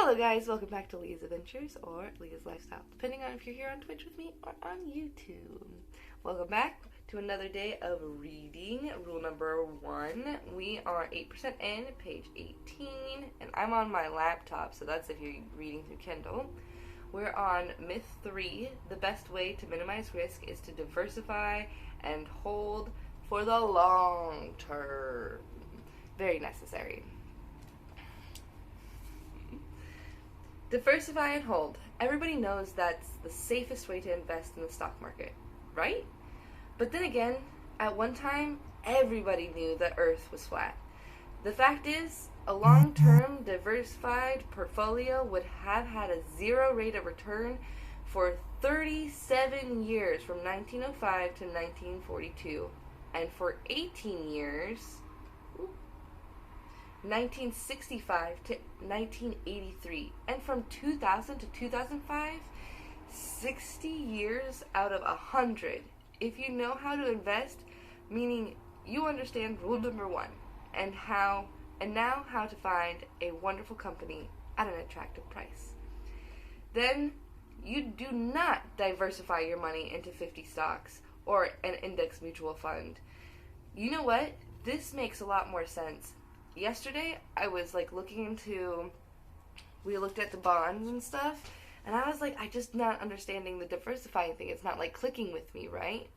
Hello guys, welcome back to Leah's Adventures, or Leah's Lifestyle, depending on if you're here on Twitch with me or on YouTube. Welcome back to another day of reading. Rule number 1, we are 8% in, page 18, and I'm on my laptop, so that's if you're reading through Kindle. We're on myth 3, the best way to minimize risk is to diversify and hold for the long term. Very necessary. Diversify and hold. Everybody knows that's the safest way to invest in the stock market, right? But then again, at one time, everybody knew the earth was flat. The fact is, a long-term diversified portfolio would have had a zero rate of return for 37 years from 1905 to 1942, and for 18 years, 1965 to 1983, and from 2000 to 2005, 60 years out of 100. If you know how to invest, meaning you understand rule number 1, and now how to find a wonderful company at an attractive price, then you do not diversify your money into 50 stocks or an index mutual fund. You know what? This makes a lot more sense. Yesterday, I was we looked at the bonds and stuff, and I was like, I just not understanding the diversifying thing. It's not like clicking with me, right?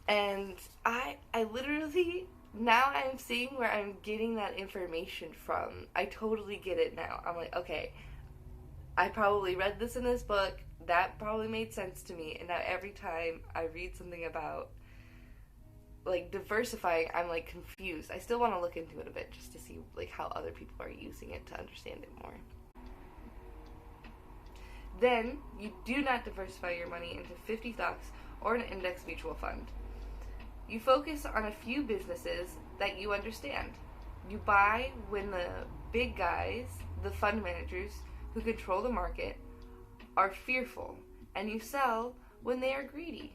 And I literally, now I'm seeing where I'm getting that information from. I totally get it now. I'm like, okay, I probably read this in this book. That probably made sense to me. And now every time I read something about diversifying, I'm confused. I still want to look into it a bit just to see how other people are using it to understand it more. Then you do not diversify your money into 50 stocks or an index mutual fund. You focus on a few businesses that you understand. You buy when the big guys, the fund managers who control the market, are fearful, and you sell when they are greedy.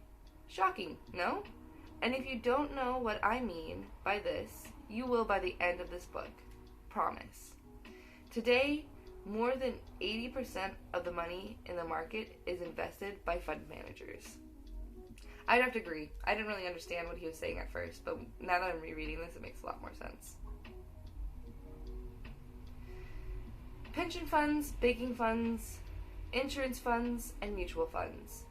Shocking, no? And if you don't know what I mean by this, you will by the end of this book. Promise. Today, more than 80% of the money in the market is invested by fund managers. I'd have to agree. I didn't really understand what he was saying at first, but now that I'm rereading this, it makes a lot more sense. Pension funds, banking funds, insurance funds, and mutual funds.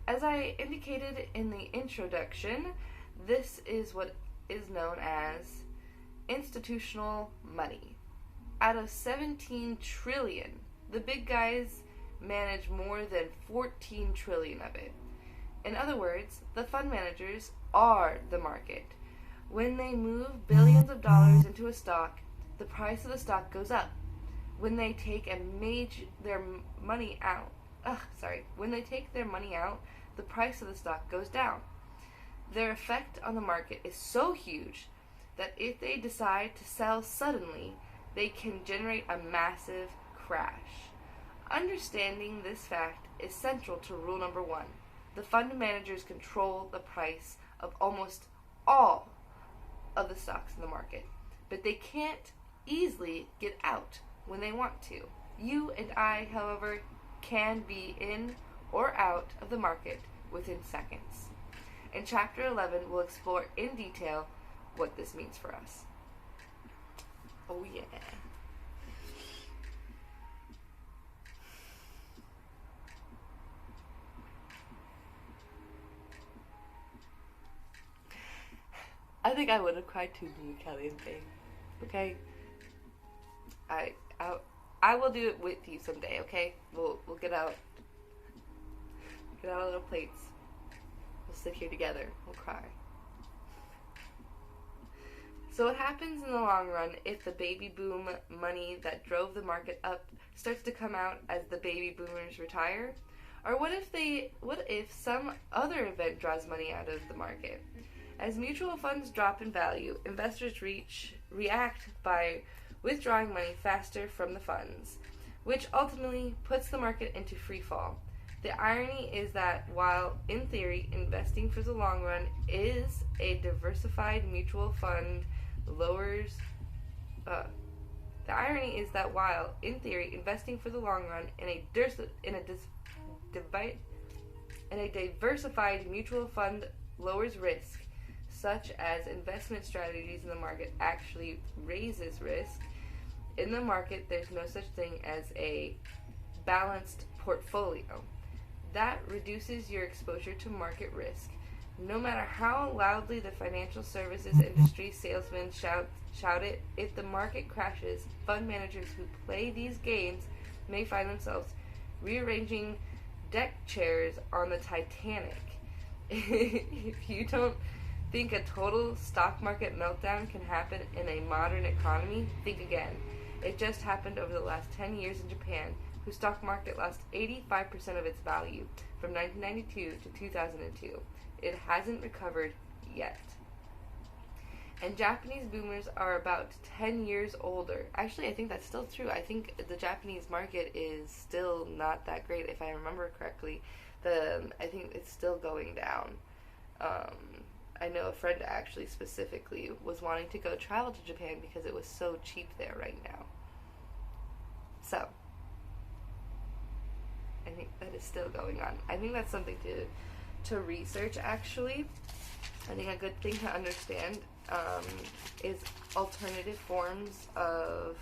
As I indicated in the introduction, this is what is known as institutional money. Out of 17 trillion, the big guys manage more than 14 trillion of it. In other words, the fund managers are the market. When they move billions of dollars into a stock, the price of the stock goes up. When they take their money out, the price of the stock goes down. Their effect on the market is so huge that if they decide to sell suddenly, they can generate a massive crash. Understanding this fact is central to rule number 1. The fund managers control the price of almost all of the stocks in the market, but they can't easily get out when they want to. You and I, however, can be in or out of the market within seconds. In chapter 11, we'll explore in detail what this means for us. Oh yeah. I think I would have cried too when Kelly and Faye. Okay? I will do it with you someday, okay? We'll get out our little plates. We'll sit here together. We'll cry. So what happens in the long run if the baby boom money that drove the market up starts to come out as the baby boomers retire? Or what if some other event draws money out of the market? As mutual funds drop in value, investors react by withdrawing money faster from the funds, which ultimately puts the market into free fall. The irony is that while, in theory, investing for the long run is a diversified mutual fund lowers The irony is that while, in theory, investing for the long run in a diversified mutual fund lowers risk, such as investment strategies in the market actually raises risk, in the market there's no such thing as a balanced portfolio. That reduces your exposure to market risk. No matter how loudly the financial services industry salesmen shout it, if the market crashes, fund managers who play these games may find themselves rearranging deck chairs on the Titanic. If you don't think a total stock market meltdown can happen in a modern economy, think again. It just happened over the last 10 years in Japan, whose stock market lost 85% of its value from 1992 to 2002. It hasn't recovered yet. And Japanese boomers are about 10 years older. Actually, I think that's still true. I think the Japanese market is still not that great, if I remember correctly. I think it's still going down. I know a friend actually specifically was wanting to go travel to Japan because it was so cheap there right now. So, I think that is still going on. I think that's something to research, actually. I think a good thing to understand is alternative forms of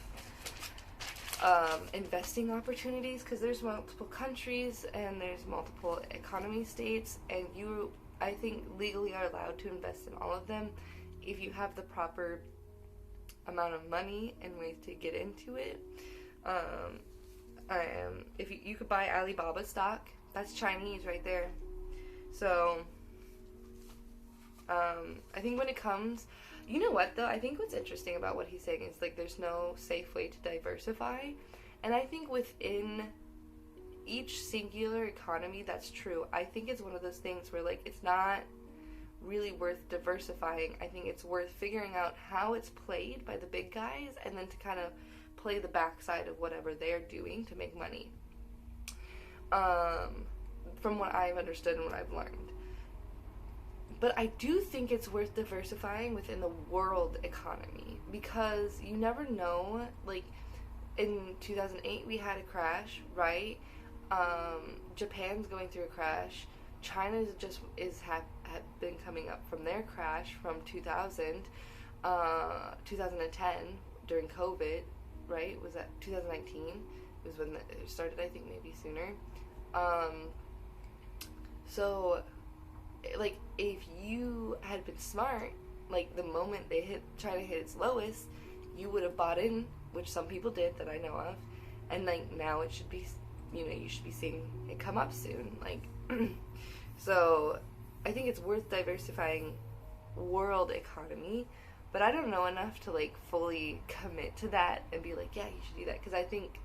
investing opportunities, because there's multiple countries and there's multiple economy states, and you, I think, legally are allowed to invest in all of them if you have the proper amount of money and ways to get into it. If you could buy Alibaba stock, that's Chinese right there. So, I think when it comes, you know what though, I think what's interesting about what he's saying is, like, there's no safe way to diversify, and I think within each singular economy, that's true. I think it's one of those things where, like, it's not really worth diversifying. I think it's worth figuring out how it's played by the big guys, and then to kind of play the backside of whatever they're doing to make money. From what I've understood and what I've learned. But I do think it's worth diversifying within the world economy, because you never know. Like, in 2008 we had a crash, right? Japan's going through a crash. China had been coming up from their crash from 2010 during COVID, right? Was that 2019? It was when it started, I think, maybe sooner. So, like, if you had been smart, like, the moment China hit its lowest, you would have bought in, which some people did that I know of, and, like, now it should be, you should be seeing it come up soon, like, so, I think it's worth diversifying world economy, but I don't know enough to, like, fully commit to that and be like, yeah, you should do that, because I think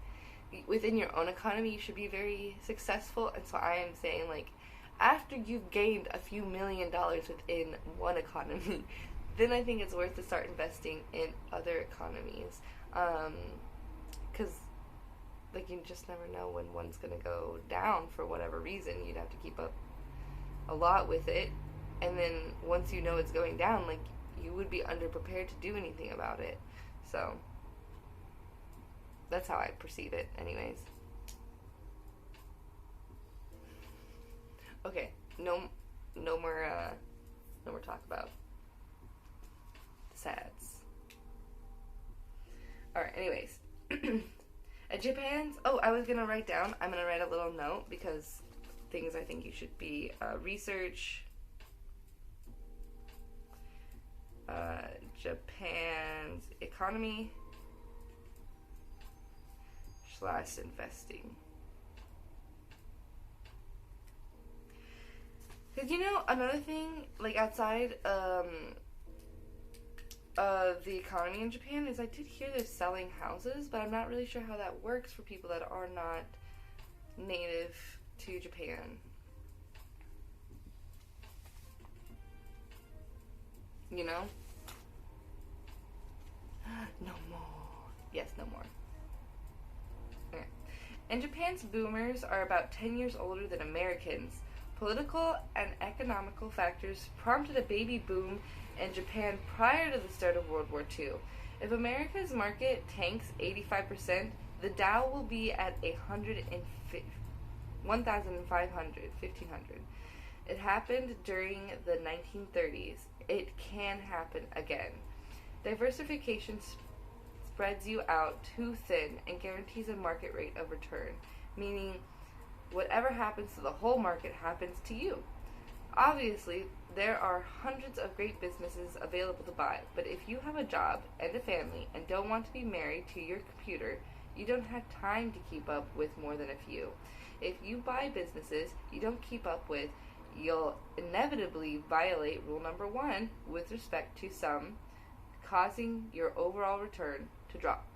within your own economy, you should be very successful, and so I am saying, like, after you've gained a few $1 million within one economy, then I think it's worth to start investing in other economies. Because, like, you just never know when one's going to go down for whatever reason. You'd have to keep up a lot with it. And then once you know it's going down, like, you would be underprepared to do anything about it. So, that's how I perceive it, anyways. Okay, no more talk about sads. Alright, anyways. At Japan's, I was gonna write a little note, because things I think you should be, research, Japan's economy / investing. Because, another thing, like, outside of the economy in Japan is I did hear they're selling houses, but I'm not really sure how that works for people that are not native to Japan. You know? No more. Yes, no more. Okay. And Japan's boomers are about 10 years older than Americans. Political and economical factors prompted a baby boom in Japan prior to the start of World War II. If America's market tanks 85%, the Dow will be at 1,500. It happened during the 1930s. It can happen again. Diversification spreads you out too thin and guarantees a market rate of return, meaning whatever happens to the whole market happens to you. Obviously, there are hundreds of great businesses available to buy, but if you have a job and a family and don't want to be married to your computer, you don't have time to keep up with more than a few. If you buy businesses you don't keep up with, you'll inevitably violate rule number 1 with respect to some, causing your overall return to drop.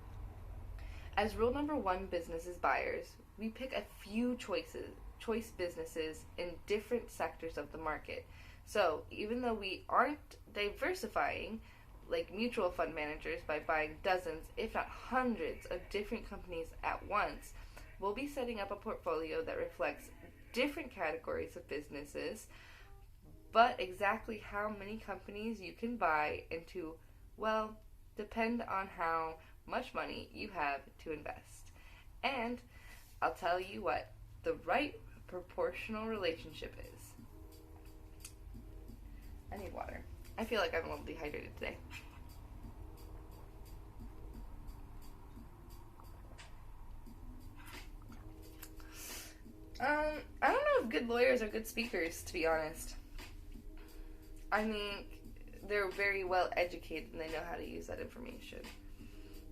As rule number 1 businesses buyers, we pick a few choice businesses in different sectors of the market. So even though we aren't diversifying like mutual fund managers by buying dozens, if not hundreds, of different companies at once, we'll be setting up a portfolio that reflects different categories of businesses, but exactly how many companies you can buy into, well, depend on how much money you have to invest. And I'll tell you what the right proportional relationship is. I need water. I feel like I'm a little dehydrated today. I don't know if good lawyers are good speakers, to be honest. I mean, they're very well educated and they know how to use that information.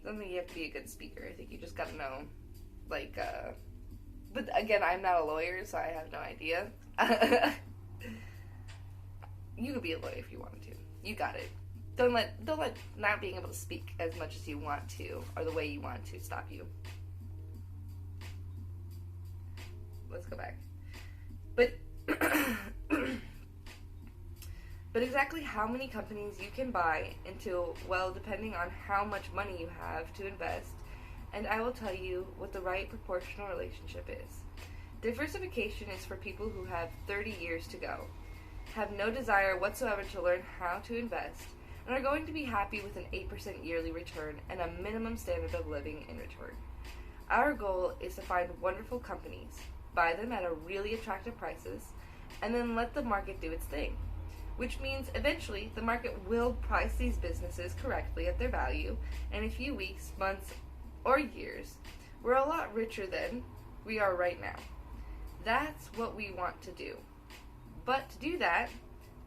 I don't think you have to be a good speaker. I think you just gotta know, but again, I'm not a lawyer, so I have no idea. You could be a lawyer if you wanted to. You got it. Don't let not being able to speak as much as you want to or the way you want to stop you. Let's go back. But exactly how many companies you can buy into, well, depending on how much money you have to invest, and I will tell you what the right proportional relationship is. Diversification is for people who have 30 years to go, have no desire whatsoever to learn how to invest, and are going to be happy with an 8% yearly return and a minimum standard of living in return. Our goal is to find wonderful companies, buy them at a really attractive prices, and then let the market do its thing. Which means eventually the market will price these businesses correctly at their value, and in a few weeks, months, or years, we're a lot richer than we are right now. That's what we want to do. But to do that,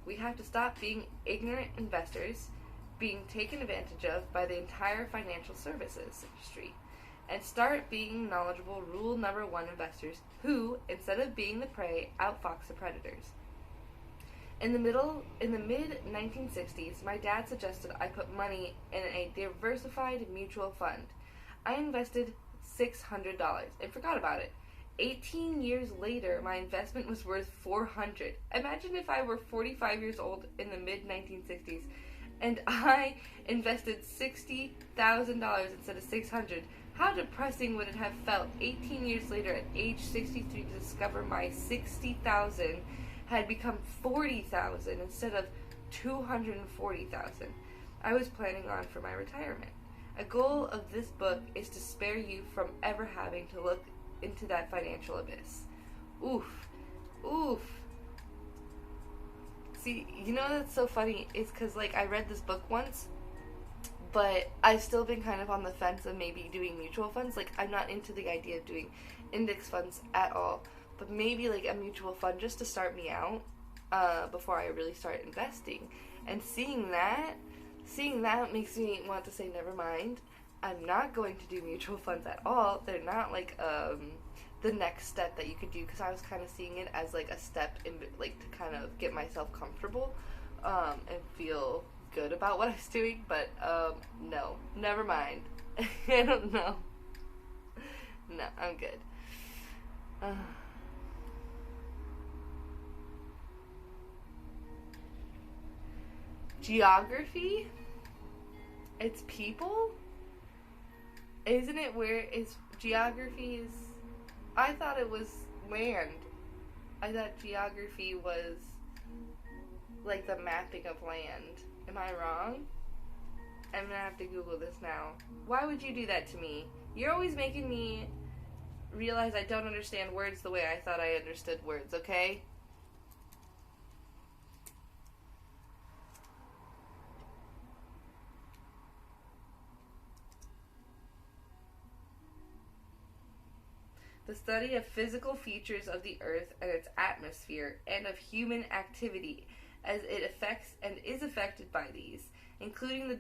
we have to stop being ignorant investors, being taken advantage of by the entire financial services industry, and start being knowledgeable rule number 1 investors who, instead of being the prey, outfox the predators. In the mid-1960s, my dad suggested I put money in a diversified mutual fund. I invested $600 and forgot about it. 18 years later, my investment was worth $400. Imagine if I were 45 years old in the mid-1960s and I invested $60,000 instead of $600. How depressing would it have felt 18 years later at age 63 to discover my $60,000 had become $40,000 instead of $240,000 I was planning on for my retirement. A goal of this book is to spare you from ever having to look into that financial abyss. Oof. Oof. See, you know that's so funny? It's because, I read this book once, but I've still been kind of on the fence of maybe doing mutual funds. I'm not into the idea of doing index funds at all, but maybe, a mutual fund just to start me out before I really start investing. And seeing that makes me want to say, never mind. I'm not going to do mutual funds at all. They're not the next step that you could do, because I was kind of seeing it as a step in to kind of get myself comfortable and feel good about what I was doing. But no, never mind. I don't know. No, I'm good. Geography? It's people? Isn't it where it's geography is? I thought it was land. I thought geography was the mapping of land. Am I wrong? I'm gonna have to Google this now. Why would you do that to me? You're always making me realize I don't understand words the way I thought I understood words, okay? The study of physical features of the Earth and its atmosphere, and of human activity as it affects and is affected by these, including the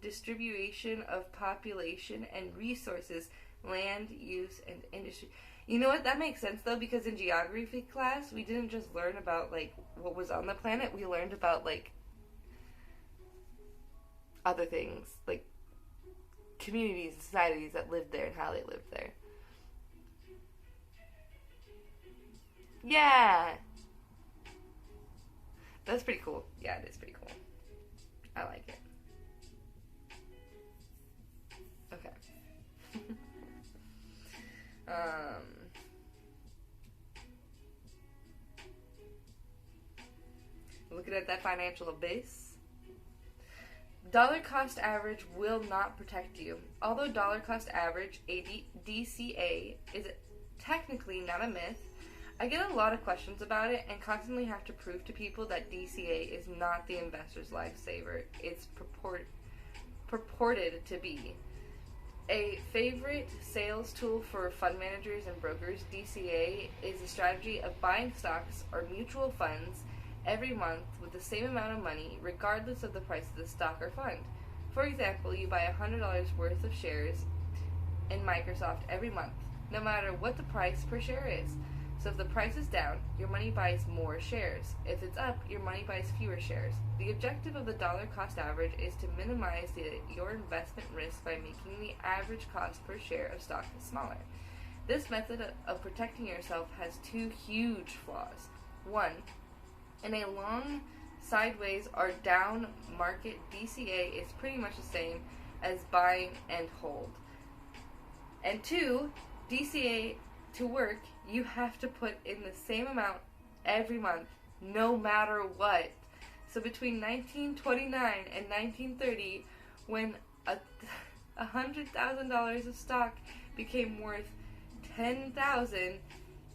distribution of population and resources, land use, and industry. You know what? That makes sense, though, because in geography class, we didn't just learn about, like, what was on the planet. We learned about, like, other things, like communities and societies that lived there and how they lived there. Yeah! That's pretty cool. Yeah, it is pretty cool. I like it. Okay. Looking at that financial abyss. Dollar cost average will not protect you. Although dollar cost average, DCA, is technically not a myth, I get a lot of questions about it and constantly have to prove to people that DCA is not the investor's lifesaver it's purported to be. A favorite sales tool for fund managers and brokers, DCA is a strategy of buying stocks or mutual funds every month with the same amount of money, regardless of the price of the stock or fund. For example, you buy $100 worth of shares in Microsoft every month, no matter what the price per share is. So if the price is down, your money buys more shares. If it's up, your money buys fewer shares. The objective of the dollar cost average is to minimize your investment risk by making the average cost per share of stock smaller. This method of protecting yourself has two huge flaws. One, in a long sideways or down market, DCA is pretty much the same as buying and hold. And two, DCA to work, you have to put in the same amount every month, no matter what. So between 1929 and 1930, when $100,000 of stock became worth $10,000,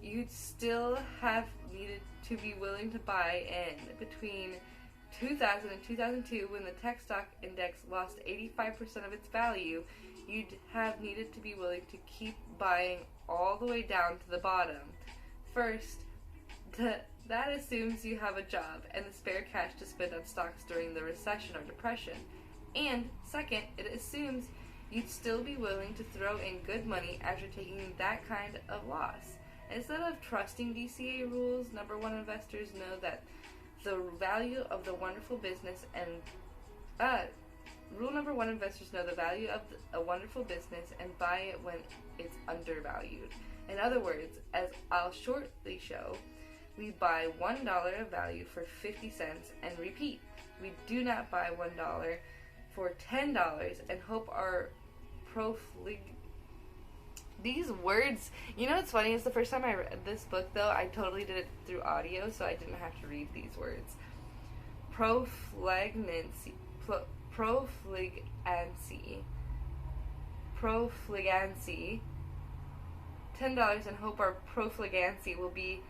you'd still have needed to be willing to buy in. Between 2000 and 2002, when the tech stock index lost 85% of its value, you'd have needed to be willing to keep buying all the way down to the bottom. First, that assumes you have a job and the spare cash to spend on stocks during the recession or depression. And second, it assumes you'd still be willing to throw in good money after taking that kind of loss. Instead of trusting DCA rules, number one investors know that the value of the wonderful business and rule number one, investors know the value of a wonderful business and buy it when it's undervalued. In other words, as I'll shortly show, we buy $1 of value for 50 cents and repeat. We do not buy $1 for $10 and hope our these words, you know what's funny is the first time I read this book, though, I totally did it through audio, so I didn't have to read these words. Profligancy, $10 and hope our profligancy will be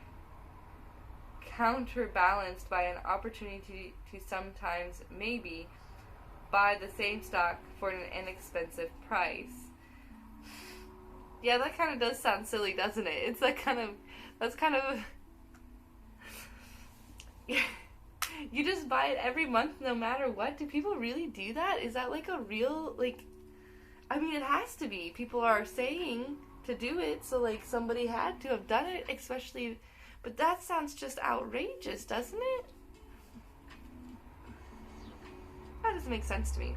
counterbalanced by an opportunity to sometimes, maybe, buy the same stock for an inexpensive price. Yeah, that kind of does sound silly, doesn't it? It's like that's kind of you just buy it every month no matter what? Do people really do that? Is that like a real, like, I mean, it has to be. People are saying to do it, so like somebody had to have done it, especially, but that sounds just outrageous, doesn't it? That doesn't make sense to me.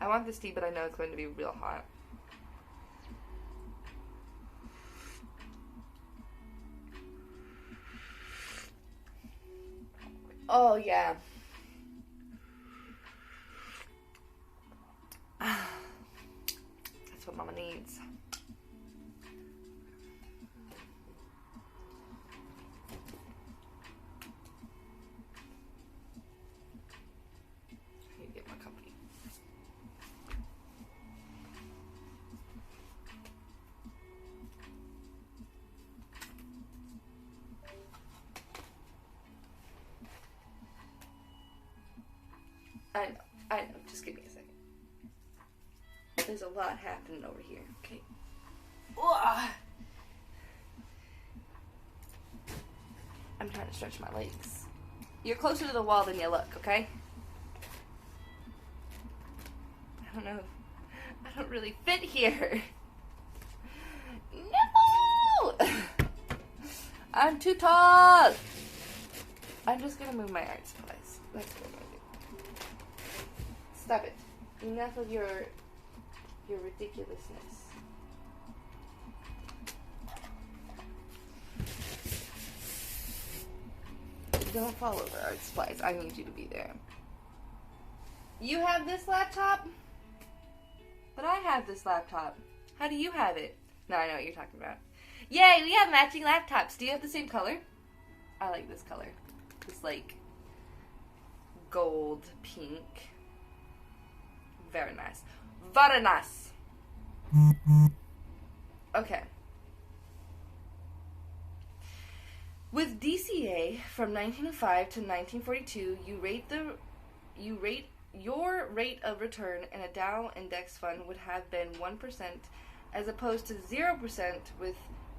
I want this tea, but I know it's going to be real hot. Oh, yeah. That's what Mama needs. I know, just give me a second. There's a lot happening over here. Okay. Ugh. I'm trying to stretch my legs. You're closer to the wall than you look, okay? I don't know. I don't really fit here. No! I'm too tall. I'm just gonna move my art supplies. That's what I'm gonna do. Stop it. Enough of your ridiculousness. Don't fall over art supplies. I need you to be there. You have this laptop? But I have this laptop. How do you have it? No, I know what you're talking about. Yay, we have matching laptops. Do you have the same color? I like this color. This, like, gold pink. Very nice. Very nice. Okay. With DCA from 1905 to 1942, your rate of return in a Dow index fund would have been 1% as opposed to 0% with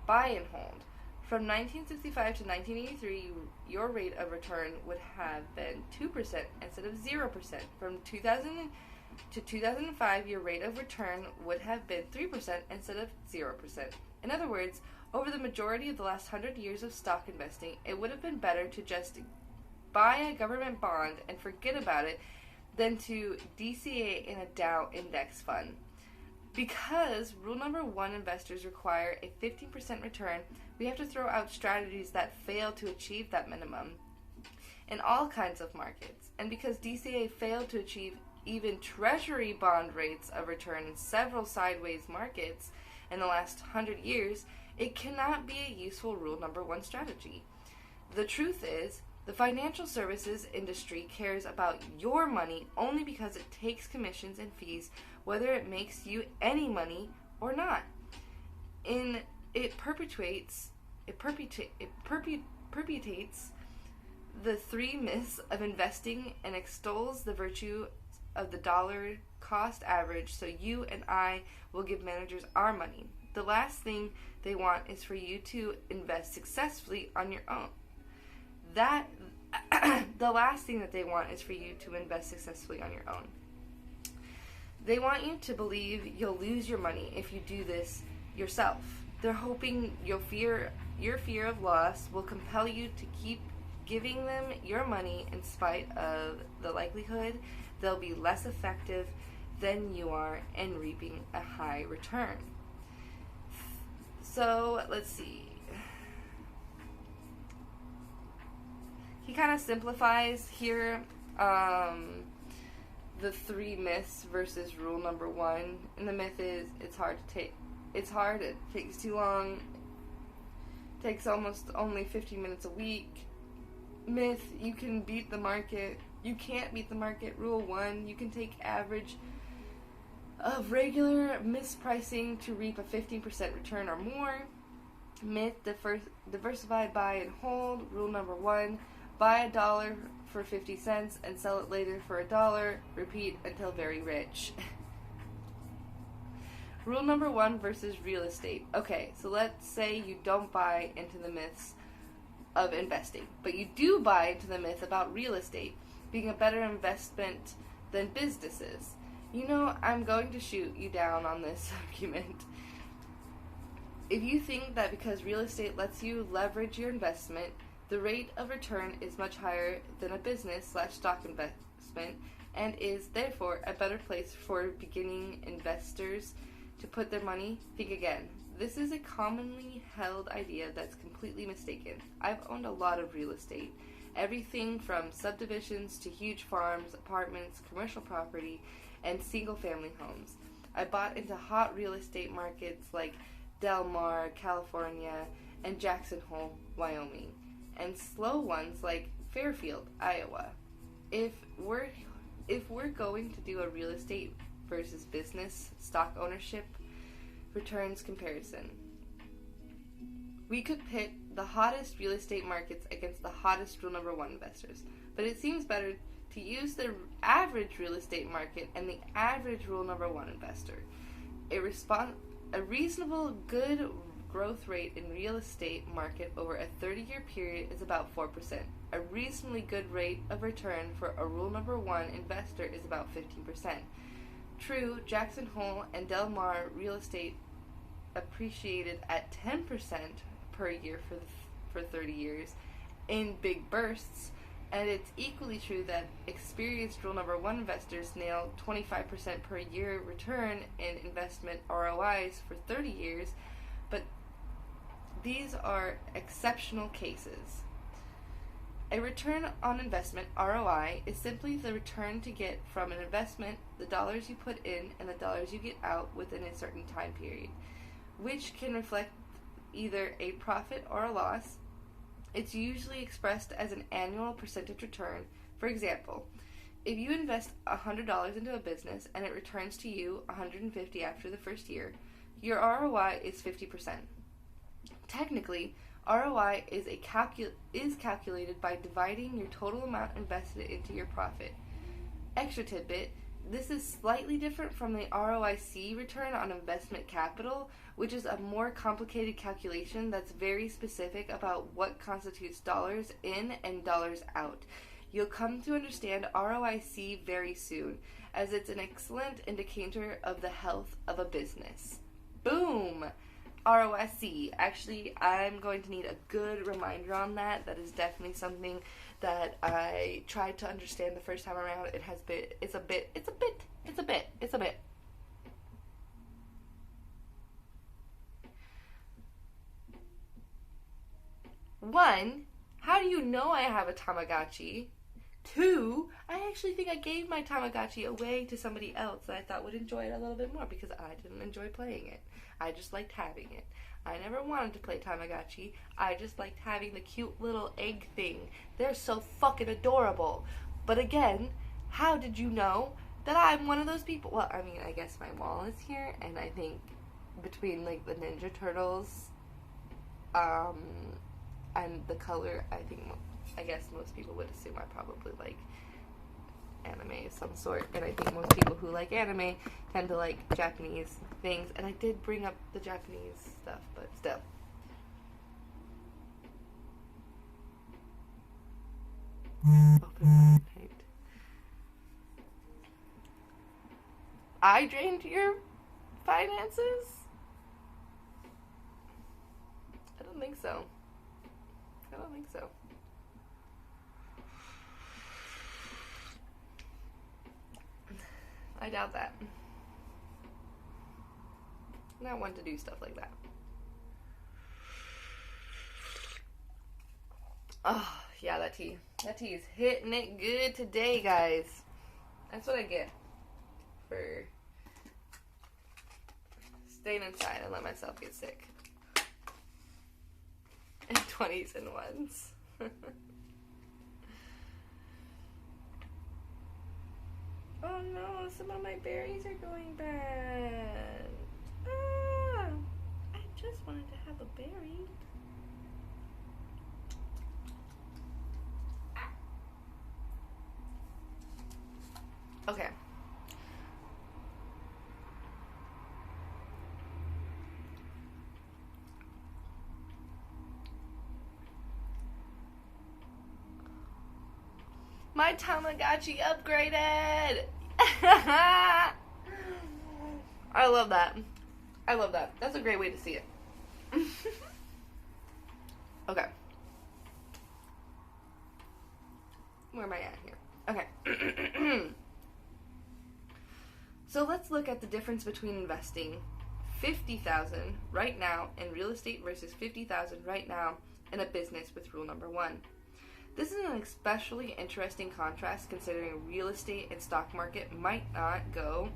buy and hold. From 1965 to 1983, your rate of return would have been 2% instead of 0%. From 2000 to 2005, your rate of return would have been 3% instead of 0%. In other words, over the majority of the last 100 years of stock investing, it would have been better to just buy a government bond and forget about it than to DCA in a Dow index fund. Because rule number 1, investors require a 15% return, we have to throw out strategies that fail to achieve that minimum in all kinds of markets. And because DCA failed to achieve even treasury bond rates of return in several sideways markets in the last 100 years, it cannot be a useful rule number 1 strategy. The truth is, the financial services industry cares about your money only because it takes commissions and fees, whether it makes you any money or not. It perpetuates the 3 myths of investing and extols the virtue of the dollar cost average, so you and I will give managers our money. The last thing they want is for you to invest successfully on your own. The last thing that they want is for you to invest successfully on your own. They want you to believe you'll lose your money if you do this yourself. They're hoping your fear of loss will compel you to keep giving them your money in spite of the likelihood they'll be less effective than you are in reaping a high return. So, let's see. He kind of simplifies here the 3 myths versus rule number 1. And the myth is it's hard, it takes too long, it takes almost only 15 minutes a week. Myth, you can beat the market. You can't beat the market. Rule 1, you can take average of regular mispricing to reap a 15% return or more. Myth, diversified buy and hold. Rule number 1, buy $1 for 50 cents and sell it later for $1. Repeat until very rich. Rule number 1 versus real estate. Okay, so let's say you don't buy into the myths of investing, but you do buy into the myth about real estate being a better investment than businesses. You know, I'm going to shoot you down on this argument. If you think that because real estate lets you leverage your investment, the rate of return is much higher than a business/stock investment and is therefore a better place for beginning investors to put their money, think again. This is a commonly held idea that's completely mistaken. I've owned a lot of real estate. Everything from subdivisions to huge farms, apartments, commercial property, and single-family homes. I bought into hot real estate markets like Del Mar, California, and Jackson Hole, Wyoming, and slow ones like Fairfield, Iowa. If we're going to do a real estate versus business stock ownership returns comparison, we could pit the hottest real estate markets against the hottest rule number 1 investors, but it seems better to use the average real estate market and the average rule number one investor. A reasonable good growth rate in real estate market over a 30-year period is about 4%. A reasonably good rate of return for a rule number one investor is about 15%. True, Jackson Hole and Del Mar real estate appreciated at 10% per year for 30 years in big bursts, and it's equally true that experienced rule number one investors nail 25% per year return in investment ROIs for 30 years, but these are exceptional cases. A return on investment, ROI, is simply the return to get from an investment the dollars you put in and the dollars you get out within a certain time period, which can reflect either a profit or a loss. It's usually expressed as an annual percentage return. For example, if you invest $100 into a business and it returns to you $150 after the first year, your ROI is 50%. Technically, ROI is calculated by dividing your total amount invested into your profit. Extra tidbit, this is slightly different from the ROIC, return on investment capital, which is a more complicated calculation that's very specific about what constitutes dollars in and dollars out. You'll come to understand ROIC very soon, as it's an excellent indicator of the health of a business. Boom! ROIC. Actually, I'm going to need a good reminder on that. That is definitely something that I tried to understand the first time around. It's a bit. One, how do you know I have a Tamagotchi? Two, I actually think I gave my Tamagotchi away to somebody else that I thought would enjoy it a little bit more because I didn't enjoy playing it. I just liked having it. I never wanted to play Tamagotchi. I just liked having the cute little egg thing. They're so fucking adorable. But again, how did you know that I'm one of those people? Well, I mean, I guess my wall is here, and I think between, like, the Ninja Turtles, and the color, I guess most people would assume I probably like anime of some sort, and I think most people who like anime tend to like Japanese things, and I did bring up the Japanese stuff, but still. Open mind. I drained your finances? I don't think so. I doubt that. I'm not one to do stuff like that. Oh, yeah, that tea. That tea is hitting it good today, guys. That's what I get for staying inside and let myself get sick. In 20s and ones. Oh no, some of my berries are going bad. Ah, I just wanted to have a berry. Okay. My Tamagotchi upgraded! I love that. That's a great way to see it. Okay. Where am I at here? Okay. So let's look at the difference between investing $50,000 right now in real estate versus $50,000 right now in a business with rule number one. This is an especially interesting contrast considering real estate and stock market might not go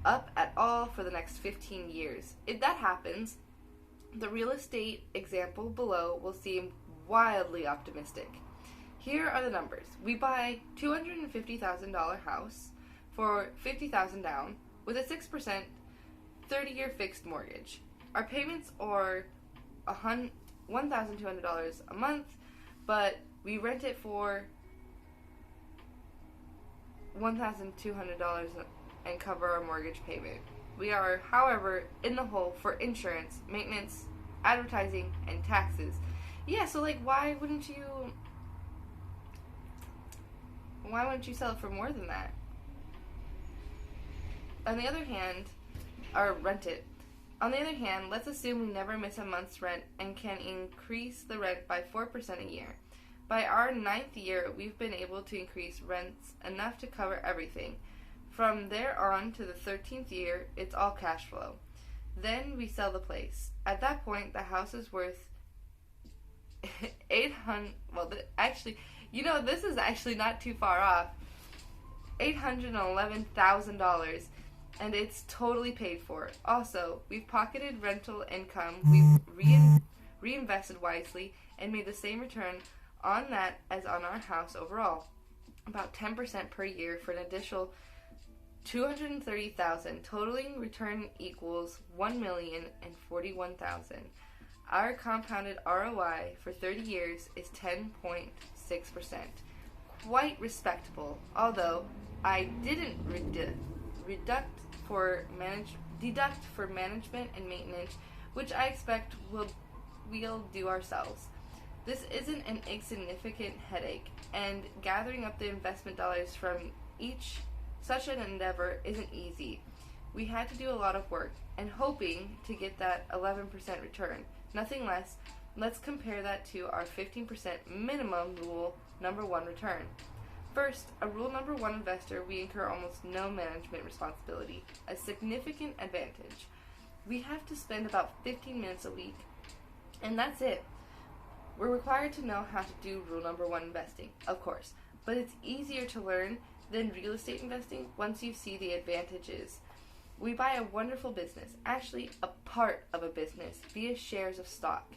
up at all for the next 15 years. If that happens, the real estate example below will seem wildly optimistic. Here are the numbers. We buy $250,000 house for $50,000 down with a 6% 30-year fixed mortgage. Our payments are $1,200 a month, but we rent it for $1,200 and cover our mortgage payment. We are, however, in the hole for insurance, maintenance, advertising, and taxes. Yeah, so like why wouldn't you sell it for more than that? On the other hand, or rent it. On the other hand, let's assume we never miss a month's rent and can increase the rent by 4% a year. By our 9th year, we've been able to increase rents enough to cover everything. From there on to the 13th year, it's all cash flow. Then we sell the place. At that point, the house is worth this is actually not too far off. $811,000, and it's totally paid for. Also, we've pocketed rental income, we've reinvested wisely, and made the same return on that as on our house overall. About 10% per year for an additional $230,000. Totaling return equals $1,041,000. Our compounded ROI for 30 years is 10.6%. Quite respectable, although I didn't deduct for management and maintenance, which I expect we'll do ourselves. This isn't an insignificant headache, and gathering up the investment dollars from each such an endeavor isn't easy. We had to do a lot of work, and hoping to get that 11% return, nothing less. Let's compare that to our 15% minimum rule number 1 return. First, a rule number 1 investor, we incur almost no management responsibility, a significant advantage. We have to spend about 15 minutes a week, and that's it. We're required to know how to do rule number 1 investing, of course, but it's easier to learn than real estate investing once you see the advantages. We buy a wonderful business, actually a part of a business, via shares of stock,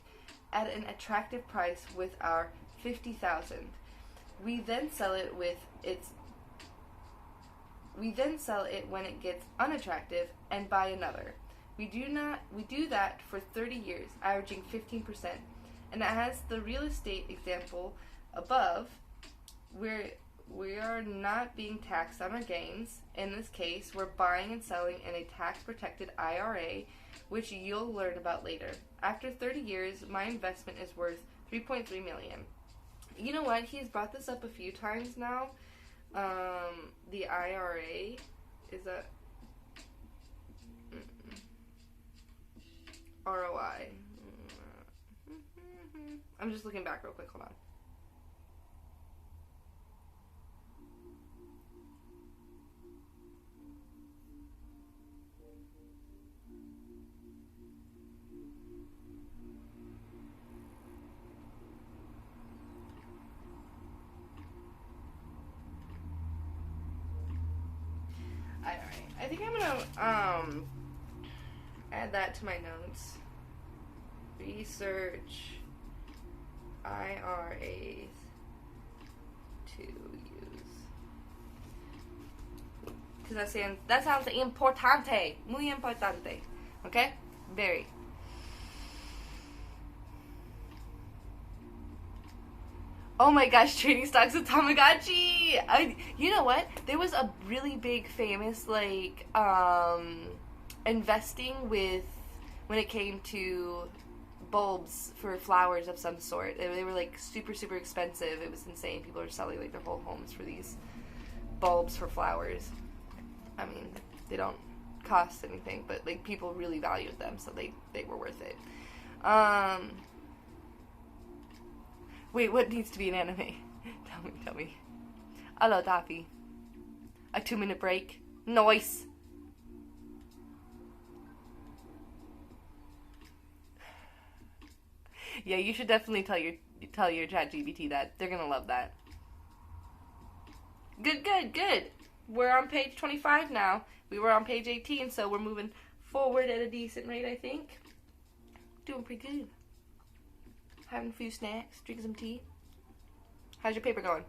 at an attractive price with our $50,000. We then sell it when it gets unattractive and buy another. We do that for 30 years, averaging 15%. And as the real estate example above, we are not being taxed on our gains. In this case, we're buying and selling in a tax-protected IRA, which you'll learn about later. After 30 years, my investment is worth $3.3 million. You know what? He's brought this up a few times now. The IRA is a ROI. I'm just looking back real quick. Hold on. Alright, I think I'm gonna add that to my notes. Research IRAs to use. Because that sounds importante. Muy importante. Okay? Very. Oh my gosh, trading stocks with Tamagotchi! You know what? There was a really big famous, investing with, when it came to bulbs for flowers of some sort. They were, super, super expensive. It was insane. People were selling, their whole homes for these bulbs for flowers. I mean, they don't cost anything, but, people really valued them, so they were worth it. Wait, what needs to be an anime? Tell me. Hello, Daffy. A 2-minute break. Nice. Yeah, you should definitely tell your ChatGPT that. They're gonna love that. Good. We're on page 25 now. We were on page 18, so we're moving forward at a decent rate, I think. Doing pretty good. Having a few snacks, drinking some tea. How's your paper going?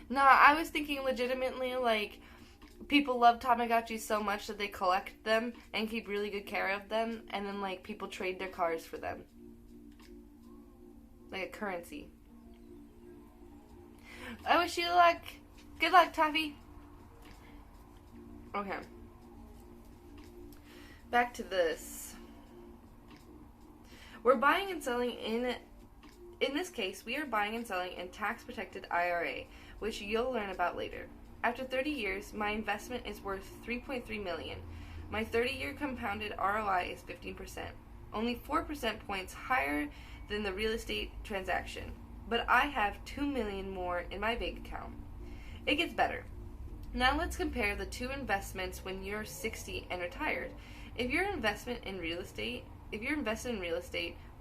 No, I was thinking legitimately, People love Tamagotchis so much that they collect them and keep really good care of them, and then, like, people trade their cars for them. Like a currency. I wish you luck. Good luck, Taffy. Okay. Back to this. We're buying and selling in this case, we are buying and selling in tax-protected IRA, which you'll learn about later. After 30 years, my investment is worth $3.3 million. My 30-year compounded ROI is 15%, only 4% points higher than the real estate transaction. But I have $2 million more in my bank account. It gets better. Now let's compare the two investments when you're 60 and retired. If you're invested in real estate,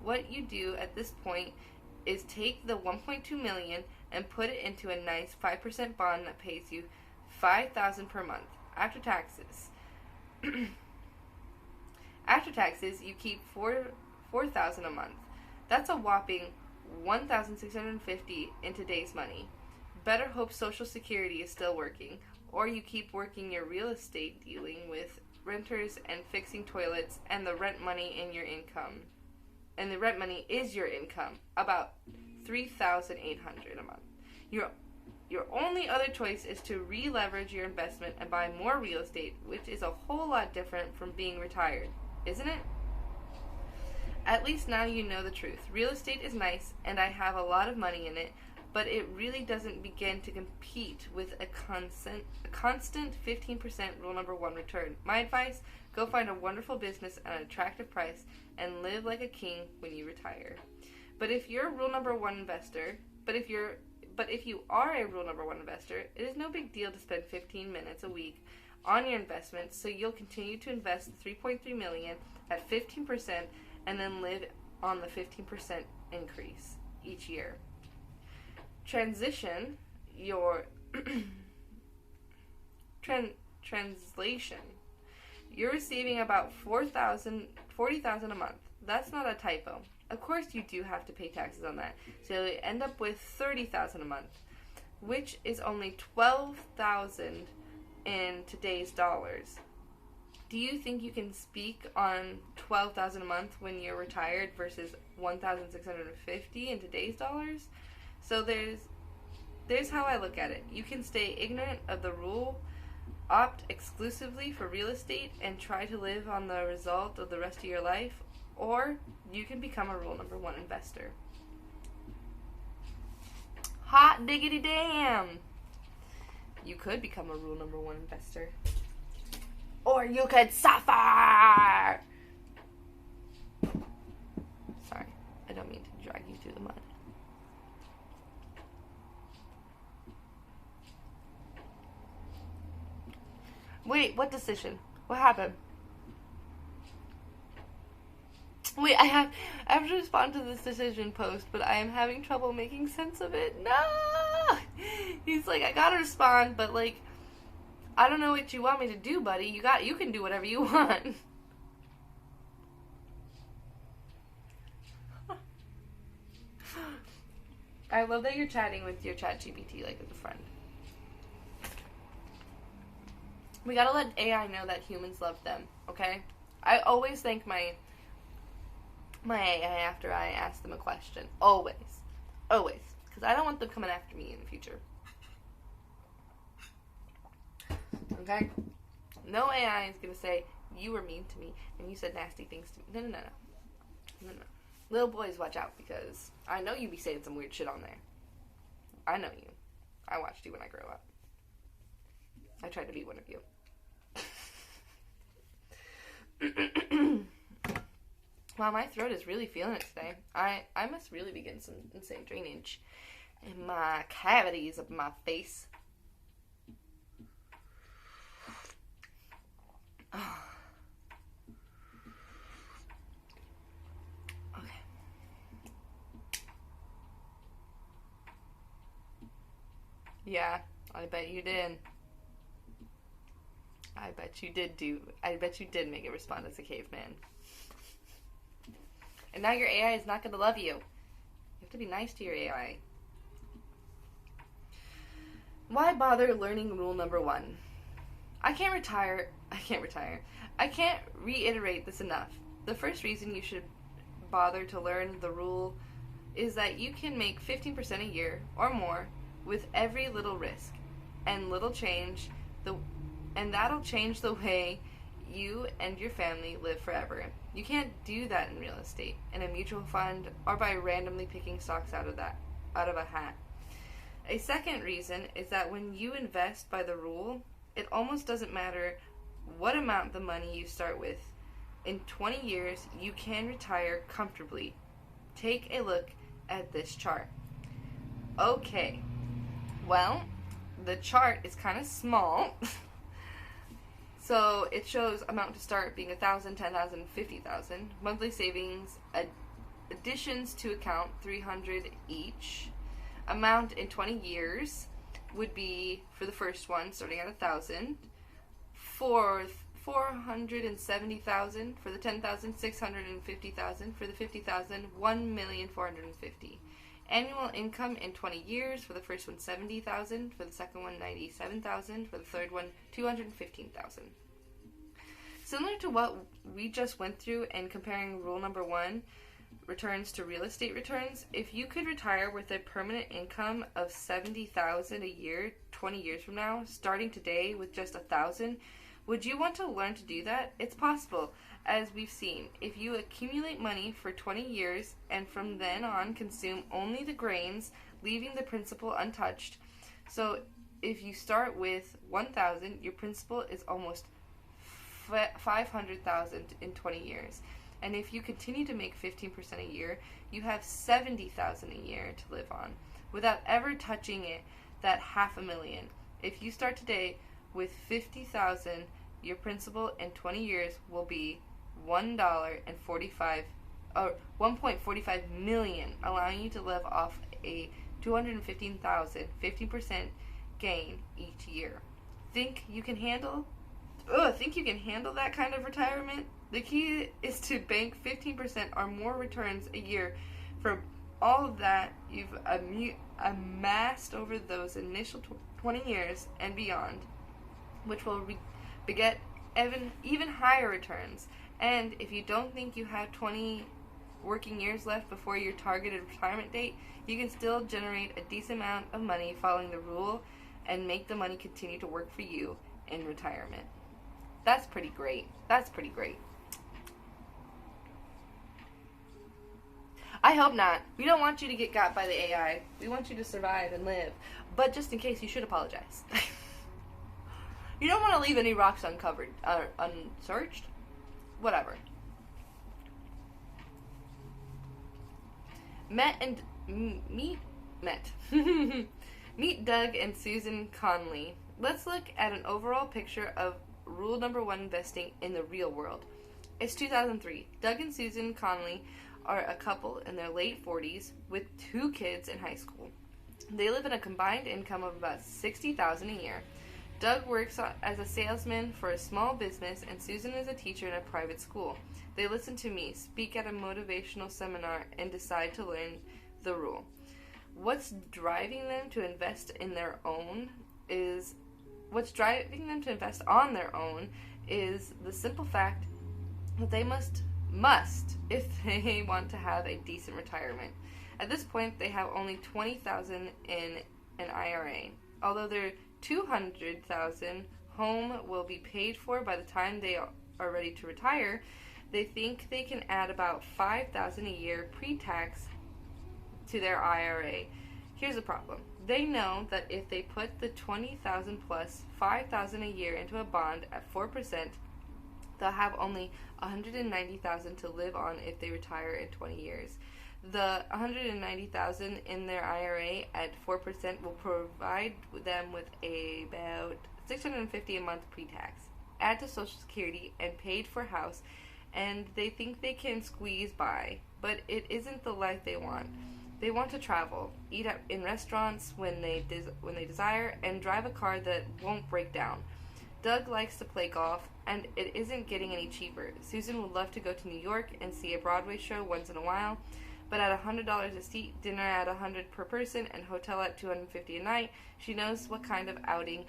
what you do at this point is take the $1.2 million and put it into a nice 5% bond that pays you $5,000 per month after taxes. After taxes, you keep $4,000 a month. That's a whopping $1,650 in today's money. Better hope Social Security is still working, or you keep working your real estate dealing with renters and fixing toilets, and the rent money in your income. And the rent money is your income, about $3,800 a month. Your only other choice is to re-leverage your investment and buy more real estate, which is a whole lot different from being retired, isn't it? At least now you know the truth. Real estate is nice, and I have a lot of money in it, but it really doesn't begin to compete with a constant 15% rule number 1 return. My advice, go find a wonderful business at an attractive price and live like a king when you retire. But if you are a rule number 1 investor, it is no big deal to spend 15 minutes a week on your investments, so you'll continue to invest $3.3 million at 15% and then live on the 15% increase each year. Translation. You're receiving about $40,000 a month. That's not a typo. Of course you do have to pay taxes on that, so you end up with $30,000 a month, which is only $12,000 in today's dollars. Do you think you can speak on $12,000 a month when you're retired versus $1,650 in today's dollars? So there's how I look at it. You can stay ignorant of the rule, opt exclusively for real estate, and try to live on the result of the rest of your life, or you can become a rule number 1 investor. Hot diggity damn! You could become a rule number 1 investor. Or you could suffer! Sorry, I don't mean to drag you through the mud. Wait, what decision? What happened? Wait, I have to respond to this decision post, but I am having trouble making sense of it. No! He's like, I gotta respond, but like, I don't know what you want me to do, buddy. You can do whatever you want. I love that you're chatting with your ChatGPT like with a friend. We gotta let AI know that humans love them, okay? I always thank my AI after I ask them a question. Always. Always. Because I don't want them coming after me in the future. Okay? No AI is gonna say, you were mean to me, and you said nasty things to me. No. Little boys, watch out, because I know you be saying some weird shit on there. I know you. I watched you when I grew up. I tried to be one of you. Wow, my throat is really feeling it today. I must really be getting some insane drainage in my cavities of my face. Oh. Okay. Yeah, I bet you did. I bet you did make it respond as a caveman. And now your AI is not going to love you. You have to be nice to your AI. Why bother learning rule number 1? I can't reiterate this enough. The first reason you should bother to learn the rule is that you can make 15% a year or more with every little risk and little change, and that'll change the way you and your family live forever. You can't do that in real estate, in a mutual fund, or by randomly picking stocks out of a hat. A second reason is that when you invest by the rule, it almost doesn't matter what amount the money you start with. In 20 years, you can retire comfortably. Take a look at this chart. Okay, well, the chart is kind of small. So it shows amount to start being 1,000, 10,000, 50,000. Monthly savings, additions to account, 300 each. Amount in 20 years would be, for the first one, starting at 1,000. For 470,000. For the 10,000, 650,000. For the 50,000, 1,450,000. Annual income in 20 years. For the first one, 70,000. For the second one, 97,000. For the third one, 215,000. Similar to what we just went through in comparing rule number 1, returns to real estate returns, if you could retire with a permanent income of 70,000 a year 20 years from now, starting today with just 1,000, would you want to learn to do that? It's possible, as we've seen. If you accumulate money for 20 years and from then on consume only the gains, leaving the principal untouched. So if you start with 1,000, your principal is almost 500,000 in 20 years. And if you continue to make 15% a year, you have 70,000 a year to live on without ever touching that $500,000. If you start today with 50,000, your principal in 20 years will be $1.45 million, allowing you to live off a 215,000, 15% gain each year. Think you can handle that kind of retirement? The key is to bank 15% or more returns a year from all of that you've amassed over those initial 20 years and beyond, which will beget even higher returns. And if you don't think you have 20 working years left before your targeted retirement date, you can still generate a decent amount of money following the rule and make the money continue to work for you in retirement. That's pretty great. I hope not. We don't want you to get got by the AI. We want you to survive and live. But just in case, you should apologize. You don't want to leave any rocks uncovered, unsearched. Whatever. Meet Doug and Susan Conley. Let's look at an overall picture of rule number 1 investing in the real world. It's 2003. Doug and Susan Conley are a couple in their late 40s with 2 kids in high school. They live in a combined income of about $60,000 a year. Doug works as a salesman for a small business, and Susan is a teacher in a private school. They listen to me speak at a motivational seminar and decide to learn the rule. What's driving them to invest on their own is the simple fact that they must, if they want to have a decent retirement. At this point, they have only $20,000 in an IRA. Although their $200,000 home will be paid for by the time they are ready to retire, they think they can add about $5,000 a year pre-tax to their IRA. Here's the problem. They know that if they put the $20,000 plus $5,000 a year into a bond at 4%, they'll have only $190,000 to live on if they retire in 20 years. The $190,000 in their IRA at 4% will provide them with about $650 a month pre-tax. Add to Social Security and paid for house, and they think they can squeeze by, but it isn't the life they want. They want to travel, eat in restaurants when they desire, and drive a car that won't break down. Doug likes to play golf, and it isn't getting any cheaper. Susan would love to go to New York and see a Broadway show once in a while, but at $100 a seat, dinner at $100 per person, and hotel at $250 a night, she knows what kind of outing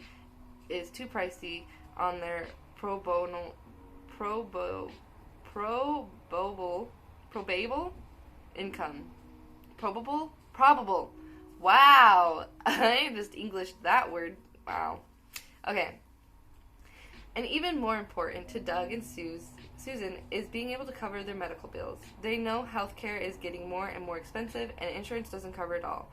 is too pricey on their probable income. Probable. Wow. I just Englished that word. Wow. Okay. And even more important to Doug and Susan is being able to cover their medical bills. They know healthcare is getting more and more expensive, and insurance doesn't cover it all.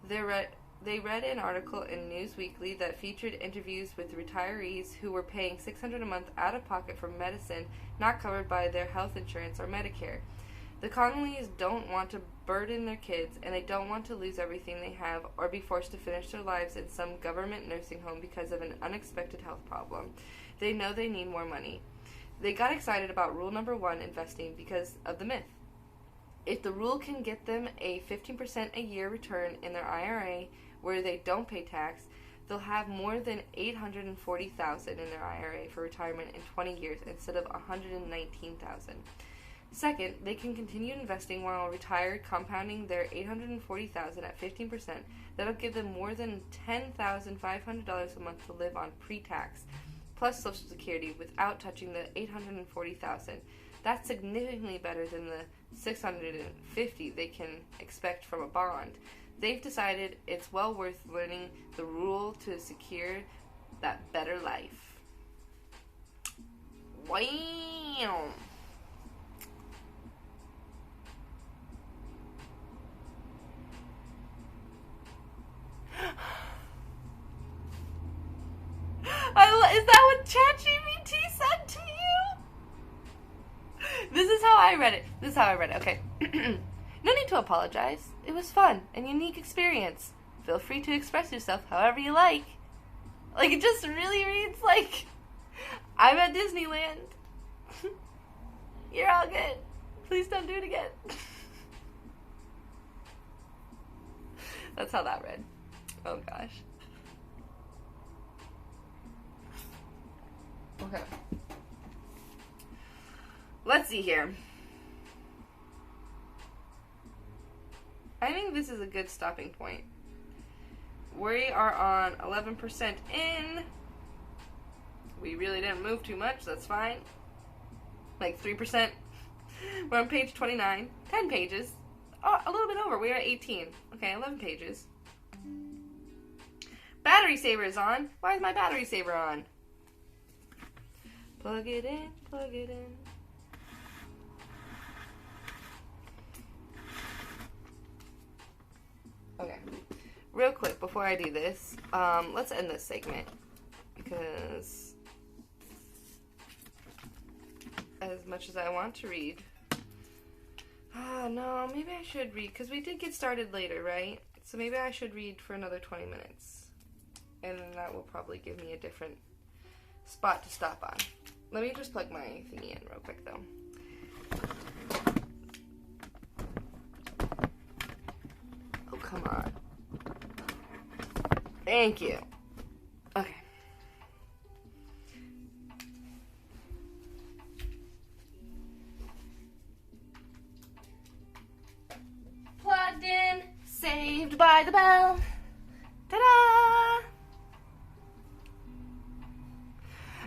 They read an article in News Weekly that featured interviews with retirees who were paying $600 a month out of pocket for medicine not covered by their health insurance or Medicare. The Connollys don't want to burden their kids, and they don't want to lose everything they have or be forced to finish their lives in some government nursing home because of an unexpected health problem. They know they need more money. They got excited about rule number 1, investing, because of the myth. If the rule can get them a 15% a year return in their IRA where they don't pay tax, they'll have more than $840,000 in their IRA for retirement in 20 years instead of $119,000. Second, they can continue investing while retired, compounding their $840,000 at 15%. That'll give them more than $10,500 a month to live on pre-tax, plus Social Security, without touching the $840,000. That's significantly better than the $650,000 they can expect from a bond. They've decided it's well worth learning the rule to secure that better life. Wow. Is that what ChatGPT said to you? This is how I read it. Okay. No need to apologize. It was fun and unique experience. Feel free to express yourself however you like. Like, it just really reads like I'm at Disneyland. You're all good. Please don't do it again. That's how that read. Oh gosh. Okay. Let's see here. I think this is a good stopping point. We are on 11% in. We really didn't move too much. That's fine. Like 3%. We're on page 29. 10 pages. Oh, a little bit over. We're at 18. Okay, 11 pages. Battery saver is on. Why is my battery saver on? Plug it in, plug it in. Okay, real quick before I do this, let's end this segment because as much as I want to read, no, maybe I should read because we did get started later, right? So maybe I should read for another 20 minutes, and then that will probably give me a different spot to stop on. Let me just plug my thingy in real quick, though. Oh, come on. Thank you. Okay. Plugged in, saved by the bell. Ta-da!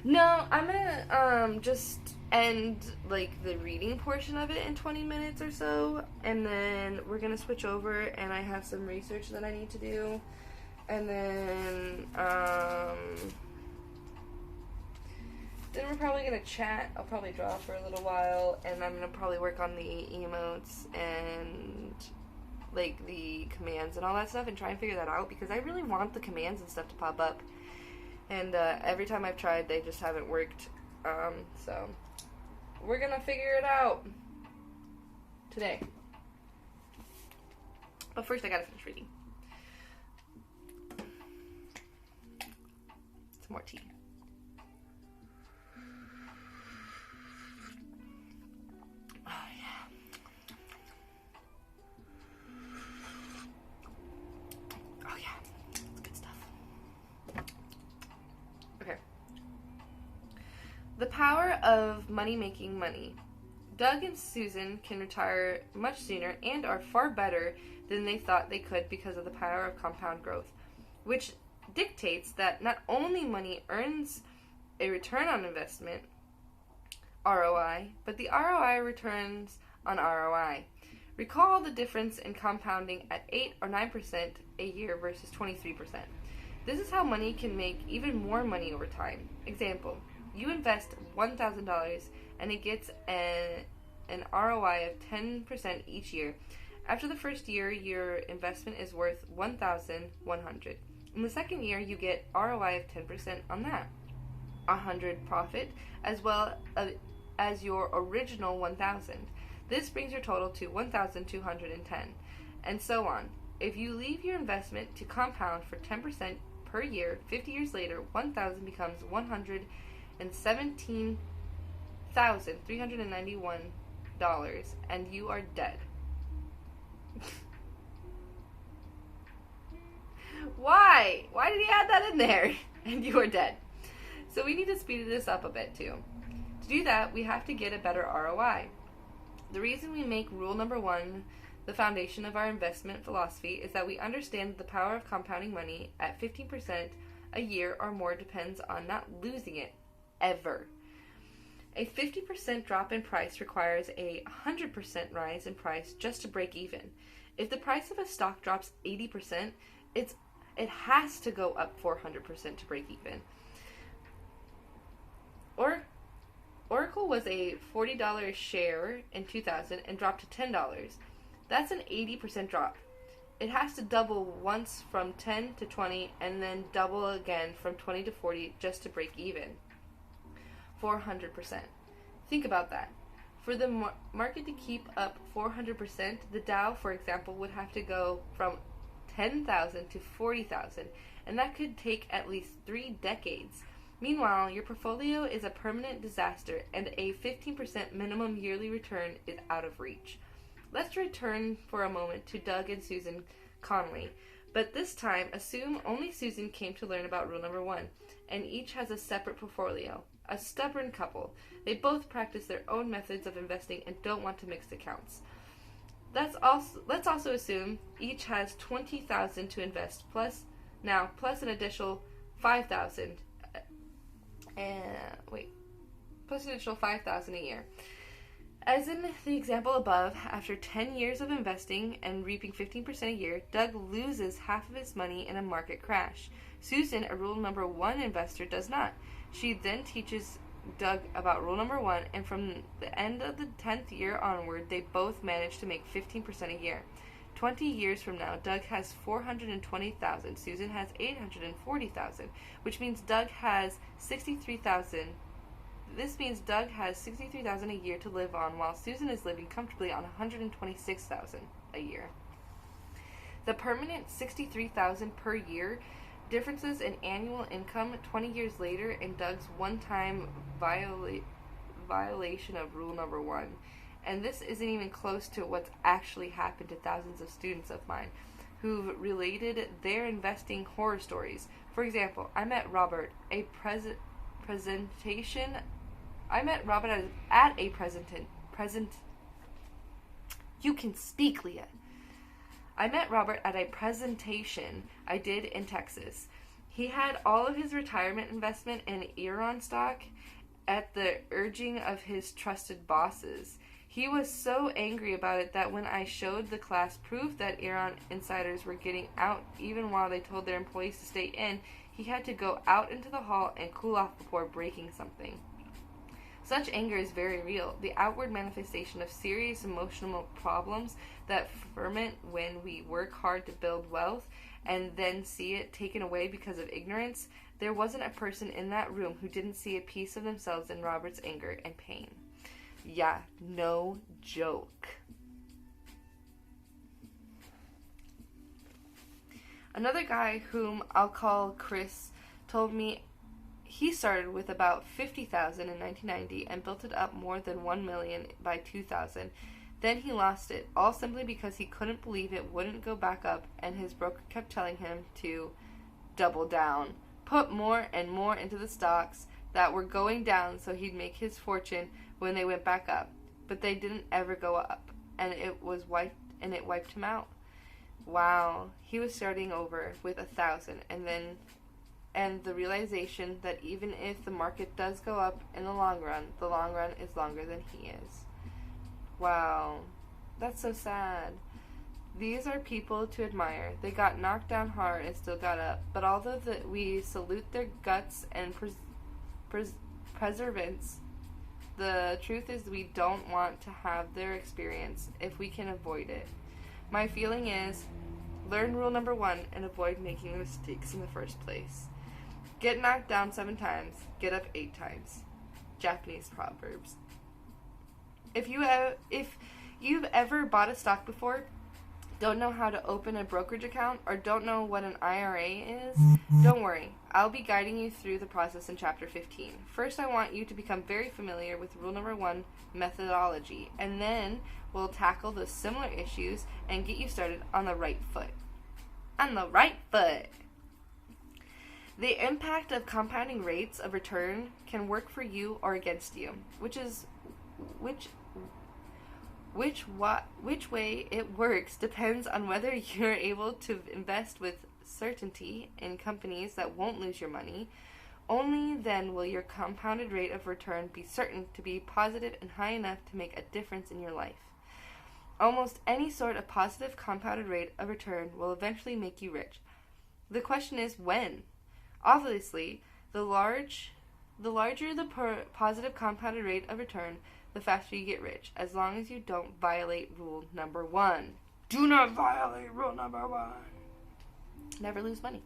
No, I'm gonna just end like the reading portion of it in 20 minutes or so, and then we're gonna switch over, and I have some research that I need to do, and then we're probably gonna chat. I'll probably draw for a little while, and I'm gonna probably work on the emotes and like the commands and all that stuff, and try and figure that out because I really want the commands and stuff to pop up. And every time I've tried, they just haven't worked. So we're gonna figure it out today. But first, I gotta finish reading. Some more tea. Oh yeah. Oh yeah. It's good stuff. Okay. The power of money making money. Doug and Susan can retire much sooner and are far better than they thought they could because of the power of compound growth, which dictates that not only money earns a return on investment, ROI, but the ROI returns on ROI. Recall the difference in compounding at 8 or 9% a year versus 23%. This is how money can make even more money over time. Example, you invest $1,000 and it gets an ROI of 10% each year. After the first year, your investment is worth $1,100. In the second year, you get ROI of 10% on that. 100 profit as well as your original 1,000. This brings your total to 1,210, and so on. If you leave your investment to compound for 10% per year, 50 years later, 1,000 becomes $117,391, and you are dead. Why? Why did he add that in there? And you are dead. So we need to speed this up a bit too. To do that, we have to get a better ROI. The reason we make rule number 1 the foundation of our investment philosophy is that we understand that the power of compounding money at 15% a year or more depends on not losing it ever. A 50% drop in price requires a 100% rise in price just to break even. If the price of a stock drops 80%, it has to go up 400% to break even. Oracle was a $40 share in 2000 and dropped to $10. That's an 80% drop. It has to double once from 10 to 20 and then double again from 20 to 40 just to break even. 400%. Think about that. For the market to keep up 400%, the Dow, for example, would have to go from 10,000 to 40,000, and that could take at least 3 decades. Meanwhile, your portfolio is a permanent disaster, and a 15% minimum yearly return is out of reach. Let's return for a moment to Doug and Susan Conley, but this time assume only Susan came to learn about rule number 1, and each has a separate portfolio. A stubborn couple. They both practice their own methods of investing and don't want to mix accounts. Let's also assume each has $20,000 to invest, plus an additional $5,000. Plus an additional $5,000 a year. As in the example above, after 10 years of investing and reaping 15% a year, Doug loses half of his money in a market crash. Susan, a rule number 1 investor, does not. She then teaches Doug about rule number 1, and from the end of the 10th year onward, they both manage to make 15% a year. 20 years from now, Doug has $420,000. Susan has $840,000, which means Doug has $63,000. This means Doug has $63,000 a year to live on, while Susan is living comfortably on $126,000 a year. The permanent $63,000 per year differences in annual income 20 years later in Doug's one-time violation of rule number 1. And this isn't even close to what's actually happened to thousands of students of mine who've related their investing horror stories. For example, I met Robert at a You can speak, Leah. I met Robert at a presentation I did in Texas. He had all of his retirement investment in Iran stock at the urging of his trusted bosses. He was so angry about it that when I showed the class proof that Iran insiders were getting out even while they told their employees to stay in, he had to go out into the hall and cool off before breaking something. Such anger is very real, the outward manifestation of serious emotional problems that ferment when we work hard to build wealth and then see it taken away because of ignorance. There wasn't a person in that room who didn't see a piece of themselves in Robert's anger and pain. Yeah, no joke. Another guy whom I'll call Chris told me he started with about $50,000 in 1990 and built it up more than $1 million by 2000. Then he lost it, all simply because he couldn't believe it wouldn't go back up, and his broker kept telling him to double down, put more and more into the stocks that were going down so he'd make his fortune when they went back up. But they didn't ever go up, and it wiped him out. Wow, he was starting over with 1,000, and then and the realization that even if the market does go up in the long run is longer than he is. Wow, that's so sad. These are people to admire. They got knocked down hard and still got up. But although we salute their guts and perseverance, the truth is we don't want to have their experience if we can avoid it. My feeling is, learn rule number 1 and avoid making mistakes in the first place. Get knocked down 7 times, get up 8 times. Japanese proverbs. If you've ever bought a stock before, don't know how to open a brokerage account, or don't know what an IRA is, don't worry. I'll be guiding you through the process in Chapter 15. First, I want you to become very familiar with rule number 1, methodology, and then we'll tackle the similar issues and get you started on the right foot. On the right foot! The impact of compounding rates of return can work for you or against you, which way it works depends on whether you're able to invest with certainty in companies that won't lose your money. Only then will your compounded rate of return be certain to be positive and high enough to make a difference in your life. Almost any sort of positive compounded rate of return will eventually make you rich. The question is when. Obviously, the larger the positive compounded rate of return, the faster you get rich, as long as you don't violate rule number 1. Do not violate rule number 1. Never lose money.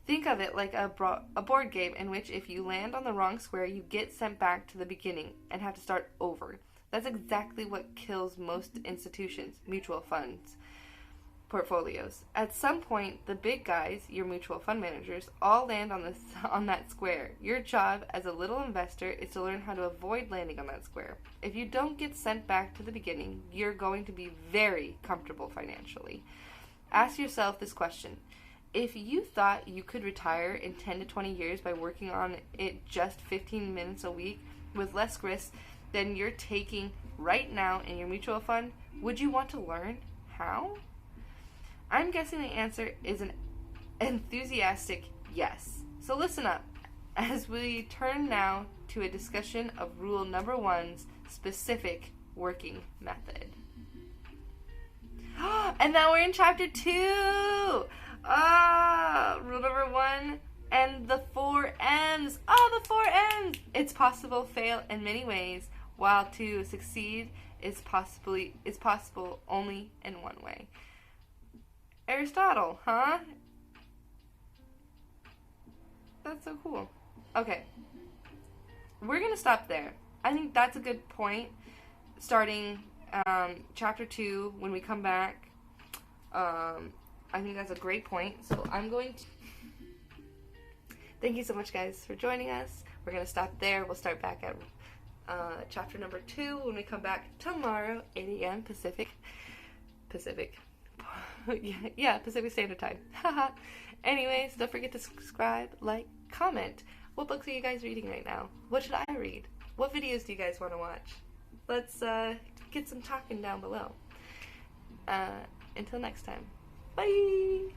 Think of it like a board game in which if you land on the wrong square, you get sent back to the beginning and have to start over. That's exactly what kills most institutions, mutual funds, portfolios. At some point, the big guys, your mutual fund managers, all land on that square. Your job as a little investor is to learn how to avoid landing on that square. If you don't get sent back to the beginning, you're going to be very comfortable financially. Ask yourself this question. If you thought you could retire in 10 to 20 years by working on it just 15 minutes a week with less risk than you're taking right now in your mutual fund, would you want to learn how? I'm guessing the answer is an enthusiastic yes. So listen up as we turn now to a discussion of rule number 1's specific working method. And now we're in chapter 2! Rule number 1 and the 4 M's. The 4 M's! It's possible fail in many ways, while to succeed is possible only in one way. Aristotle, huh? That's so cool. Okay. We're going to stop there. I think that's a good point. Starting chapter 2 when we come back. I think that's a great point. So I'm going to... Thank you so much, guys, for joining us. We're going to stop there. We'll start back at chapter number 2 when we come back tomorrow, 8 a.m. Pacific. Yeah, Pacific Standard Time. Anyways, don't forget to subscribe, like, comment. What books are you guys reading right now? What should I read? What videos do you guys want to watch? Let's get some talking down below. Until next time. Bye!